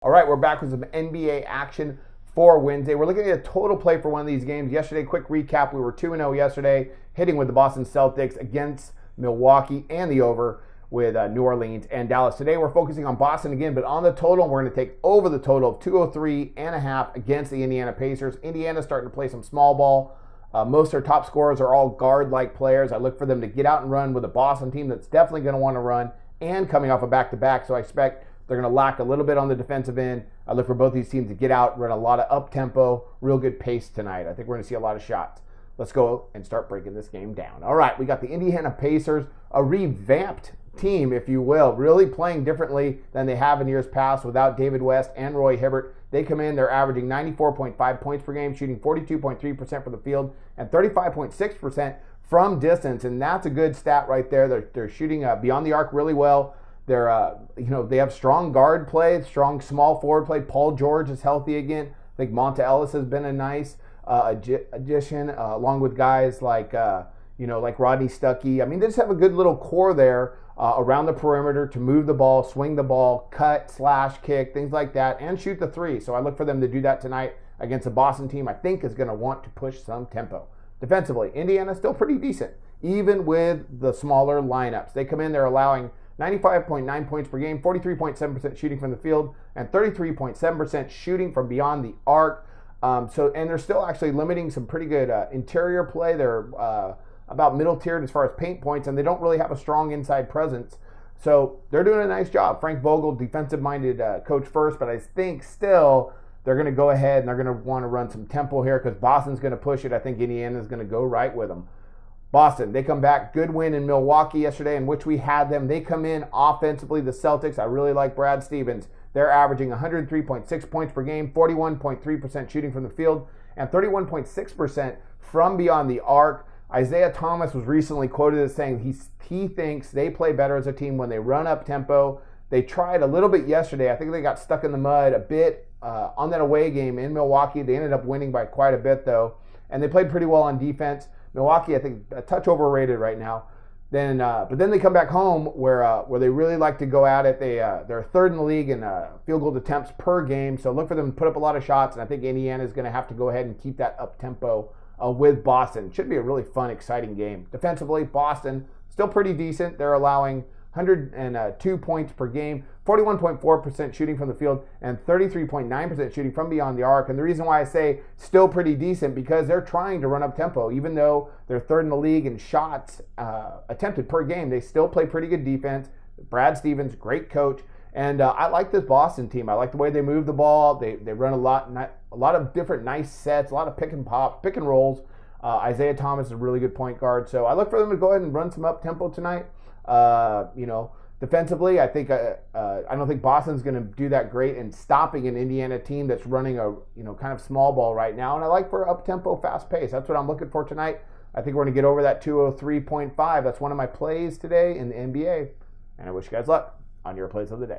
All right, we're back with some NBA action for Wednesday. We're looking at a total play for one of these games. Yesterday, quick recap, we were 2-0 yesterday, hitting with the Boston Celtics against Milwaukee and the over with New Orleans and Dallas. Today, we're focusing on Boston again, but on the total, we're going to take over the total of 203.5 against the Indiana Pacers. Indiana's starting to play some small ball. Most of their top scorers are all guard-like players. I look for them to get out and run with a Boston team that's definitely going to want to run and coming off a back-to-back, so I expect they're going to lack a little bit on the defensive end. I look for both these teams to get out, run a lot of up-tempo, real good pace tonight. I think we're going to see a lot of shots. Let's go and start breaking this game down. All right, we got the Indiana Pacers, a revamped team, if you will, really playing differently than they have in years past without David West and Roy Hibbert. They come in, they're averaging 94.5 points per game, shooting 42.3% from the field and 35.6% from distance, and that's a good stat right there. They're shooting beyond the arc really well. They have strong guard play, strong small forward play. Paul George is healthy again. I think Monta Ellis has been a nice addition, along with guys like Rodney Stuckey. I mean, they just have a good little core there around the perimeter to move the ball, swing the ball, cut, slash, kick, things like that, and shoot the three. So I look for them to do that tonight against a Boston team I think is going to want to push some tempo. Defensively, Indiana's still pretty decent, even with the smaller lineups. They come in, they're allowing 95.9 points per game, 43.7% shooting from the field, and 33.7% shooting from beyond the arc. And they're still actually limiting some pretty good interior play. They're about middle tiered as far as paint points, and they don't really have a strong inside presence. So they're doing a nice job. Frank Vogel, defensive-minded coach first, but I think still they're going to go ahead and they're going to want to run some tempo here because Boston's going to push it. I think Indiana's going to go right with them. Boston, they come back. Good win in Milwaukee yesterday in which we had them. They come in offensively, the Celtics. I really like Brad Stevens. They're averaging 103.6 points per game, 41.3% shooting from the field, and 31.6% from beyond the arc. Isaiah Thomas was recently quoted as saying he thinks they play better as a team when they run up tempo. They tried a little bit yesterday. I think they got stuck in the mud a bit on that away game in Milwaukee. They ended up winning by quite a bit, though, and they played pretty well on defense. Milwaukee, I think, a touch overrated right now. But then they come back home where they really like to go at it. They're third in the league in field goal attempts per game, so look for them to put up a lot of shots, and I think Indiana is going to have to go ahead and keep that up-tempo with Boston. Should be a really fun, exciting game. Defensively, Boston, still pretty decent. They're allowing 102 points per game, 41.4% shooting from the field, and 33.9% shooting from beyond the arc. And the reason why I say still pretty decent, because they're trying to run up tempo. Even though they're third in the league in shots attempted per game, they still play pretty good defense. Brad Stevens, great coach. And I like this Boston team. I like the way they move the ball. They run a lot of different nice sets, a lot of pick and rolls. Isaiah Thomas is a really good point guard. So I look for them to go ahead and run some up-tempo tonight. Defensively, I don't think Boston's going to do that great in stopping an Indiana team that's running a kind of small ball right now. And I like for up-tempo, fast pace. That's what I'm looking for tonight. I think we're going to get over that 203.5. That's one of my plays today in the NBA. And I wish you guys luck on your plays of the day.